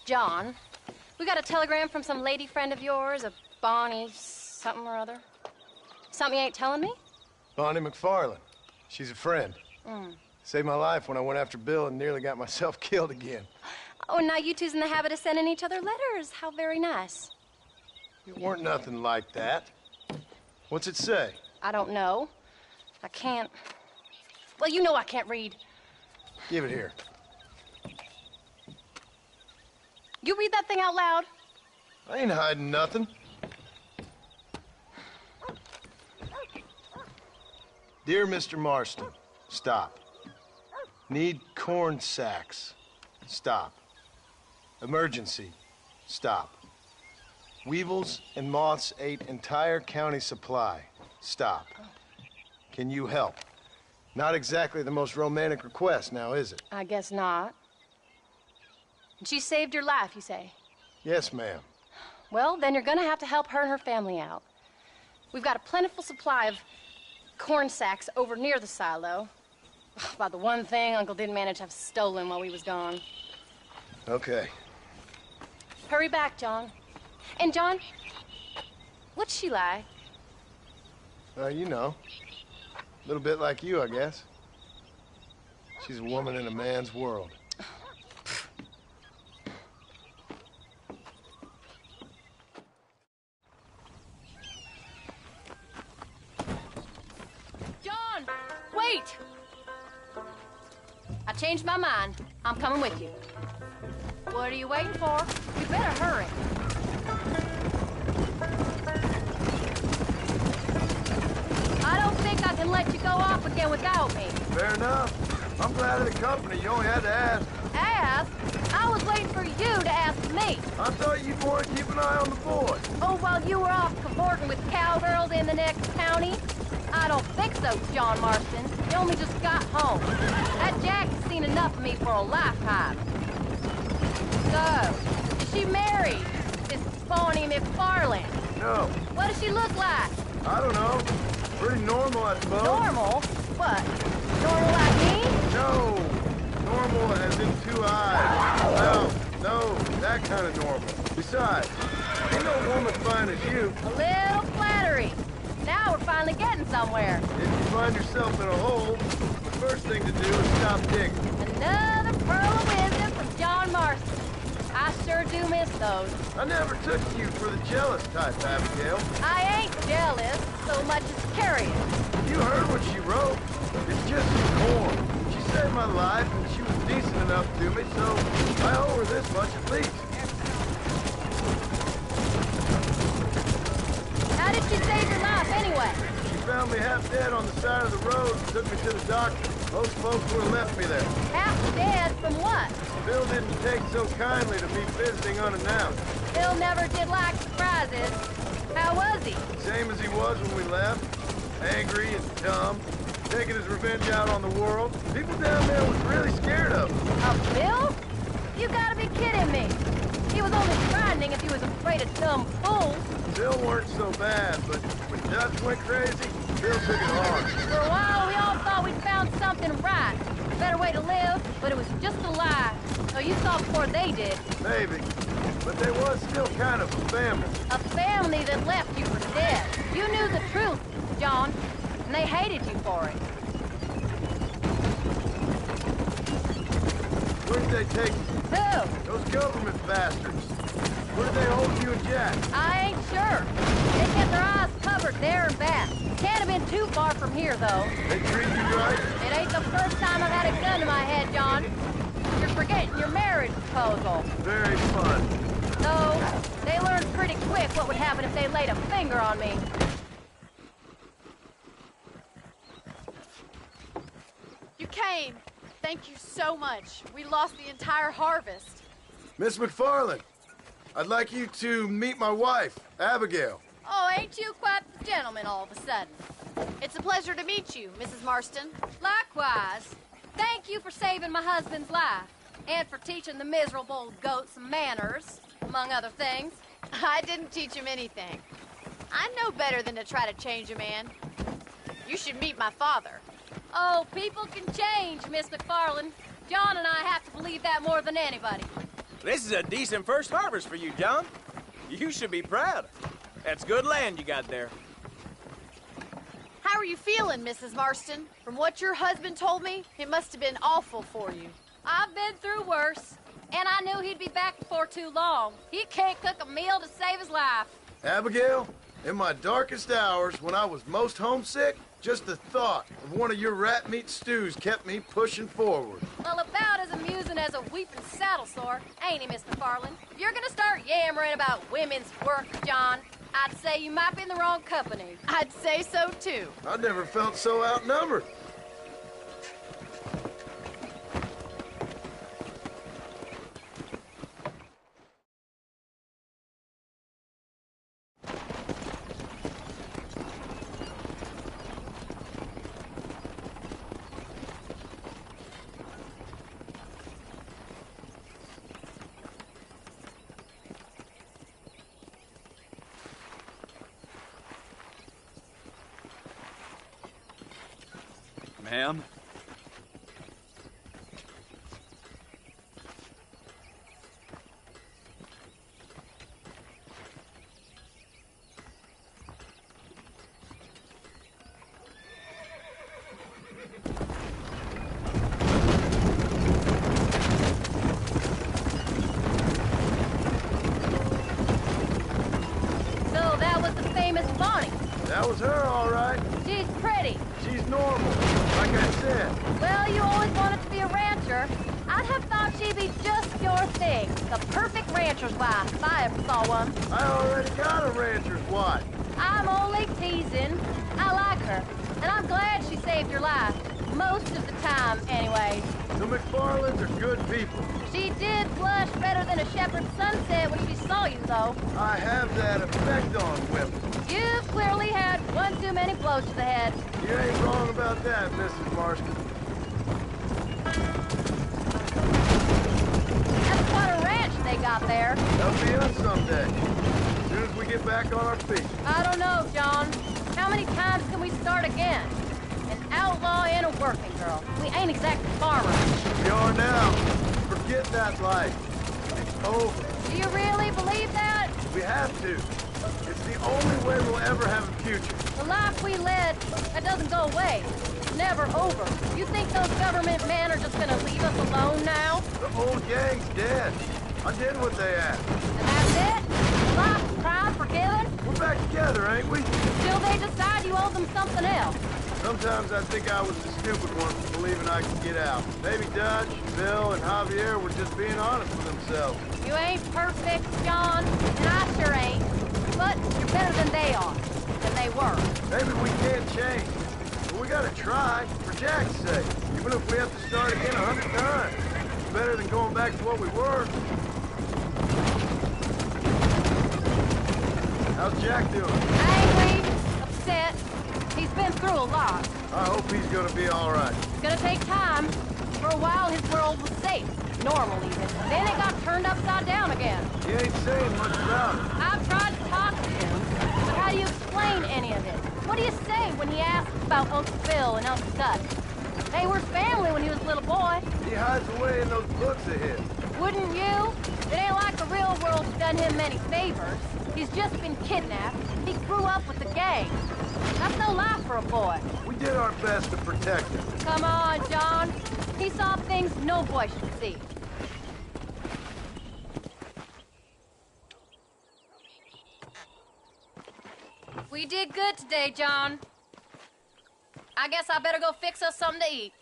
John, we got a telegram from some lady friend of yours, a Bonnie something or other. Something you ain't telling me? Bonnie McFarlane. She's a friend. Saved my life when I went after Bill and nearly got myself killed again. Oh, and now you two's in the habit of sending each other letters. How very nice. It weren't nothing like that. What's it say? I don't know. I can't... Well, you know I can't read. Give it here. You read that thing out loud? I ain't hiding nothing. Dear Mr. Marston, stop. Need corn sacks. Stop. Emergency. Stop. Weevils and moths ate entire county supply. Stop. Can you help? Not exactly the most romantic request, now is it? I guess not. And she saved your life, you say? Yes, ma'am. Well, then you're gonna have to help her and her family out. We've got a plentiful supply of corn sacks over near the silo. About the one thing Uncle didn't manage to have stolen while we was gone. Okay. Hurry back, John. And John, what's she like? You know. A little bit like you, I guess. She's a woman in a man's world. John, wait! I changed my mind. I'm coming with you. What are you waiting for? You better hurry. I don't think I can let you go off again without me. Fair enough. I'm glad of the company. You only had to ask. Ask? I was waiting for you to ask me. I thought you'd want to keep an eye on the boy. Oh, while you were off cavorting with cowgirls in the next county? I don't think so, John Marston. You only just got home. That Jack has seen enough of me for a lifetime. So, is she married? This Bonnie McFarlane? No. What does she look like? I don't know. Pretty normal, I suppose. Normal? What? Normal like me? No. Normal as in 2 eyes. No, that kind of normal. Besides, ain't no woman fine as you. A little flattery. Now we're finally getting somewhere. If you find yourself in a hole, the first thing to do is stop digging. Another pearl of wisdom from John Marston. I sure do miss those. I never took you for the jealous type, Abigail. I ain't jealous so much as curious. You heard what she wrote. It's just some corn. She saved my life, and she was decent enough to me, so I owe her this much at least. How did she save your life anyway? She found me half dead on the side of the road and took me to the doctor. Most folks would have left me there. Half dead from what? Bill didn't take so kindly to me visiting unannounced. Bill never did like surprises. How was he? Same as he was when we left. Angry and dumb. Taking his revenge out on the world. People down there was really scared of him. Of Bill? You gotta be kidding me. He was only frightening if he was afraid of dumb fools. Bill weren't so bad, but when Dutch went crazy, Bill took it hard. For a while, we all thought we'd found something right. A better way to live, but it was just a lie. So you saw before they did. Maybe. But they was still kind of a family. A family that left you for dead. You knew the truth, John, and they hated you for it. Where'd they take you? Who? Those government bastards. Where did they hold you and Jack? I ain't sure. They kept their eyes covered there and back. Can't have been too far from here, though. They treat you right? It ain't the first time I've had a gun to my head, John. You're forgetting your marriage proposal. Very fun. No, they learned pretty quick what would happen if they laid a finger on me. You came. Thank you so much. We lost the entire harvest. Miss McFarlane, I'd like you to meet my wife, Abigail. Oh, ain't you quite the gentleman all of a sudden? It's a pleasure to meet you, Mrs. Marston. Likewise. Thank you for saving my husband's life. And for teaching the miserable old goat some manners, among other things. I didn't teach him anything. I know better than to try to change a man. You should meet my father. Oh, people can change, Miss McFarlane. John and I have to believe that more than anybody. This is a decent first harvest for you, John. You should be proud. That's good land you got there. How are you feeling, Mrs. Marston? From what your husband told me, it must have been awful for you. I've been through worse, and I knew he'd be back before too long. He can't cook a meal to save his life. Abigail, in my darkest hours, when I was most homesick, just the thought of one of your rat meat stews kept me pushing forward. Well, about as amusing as a weeping saddle sore, ain't he, Mr. Farland? If you're gonna start yammering about women's work, John, I'd say you might be in the wrong company. I'd say so, too. I never felt so outnumbered. Ma'am? So that was the famous Bonnie. That was her, all right. She's pretty. She's normal, like I said. Well, you always wanted to be a rancher. I'd have thought she'd be just your thing. The perfect rancher's wife, if I ever saw one. I already got a rancher's wife. I'm only teasing. I like her, and I'm glad she saved your life. Most of the time, anyways. The McFarlands are good people. She did blush better than a shepherd's sunset when she saw you, though. I have that effect on women. You've clearly had one too many blows to the head. You ain't wrong about that, Mrs. Marston. That's quite a ranch they got there. That'll be us someday. As soon as we get back on our feet. I don't know, John. How many times can we start again? An outlaw and a working girl. We ain't exactly farmers. We are now. Forget that life. It's over. Do you really believe that? We have to. It's the only way we'll ever have a future. The life we led, that doesn't go away. It's never over. You think those government men are just gonna leave us alone now? The old gang's dead. I did what they asked. And that's it? Life, pride, forgiven? We're back together, ain't we? Till they decide you owe them something else. Sometimes I think I was the stupid one for believing I could get out. Maybe Dutch, Bill, and Javier were just being honest with themselves. You ain't perfect, John, and I sure ain't. But you're better than they are. Than they were. Maybe we can't change, but we gotta try, for Jack's sake. Even if we have to start again 100 times. It's better than going back to what we were. How's Jack doing? Angry, upset. He's been through a lot. I hope he's gonna be all right. It's gonna take time. For a while, his world was safe. Normal, even. Then it got turned upside down again. He ain't saying much about it. I've tried to talk to him, but how do you explain any of it? What do you say when he asks about Uncle Phil and Uncle Dutch? They were family when he was a little boy. He hides away in those books of his. Wouldn't you? It ain't like the real world's done him many favors. He's just been kidnapped. He grew up with the gang. That's no life for a boy. We did our best to protect him. Come on, John. He saw things no boy should see. We did good today, John. I guess I better go fix us something to eat.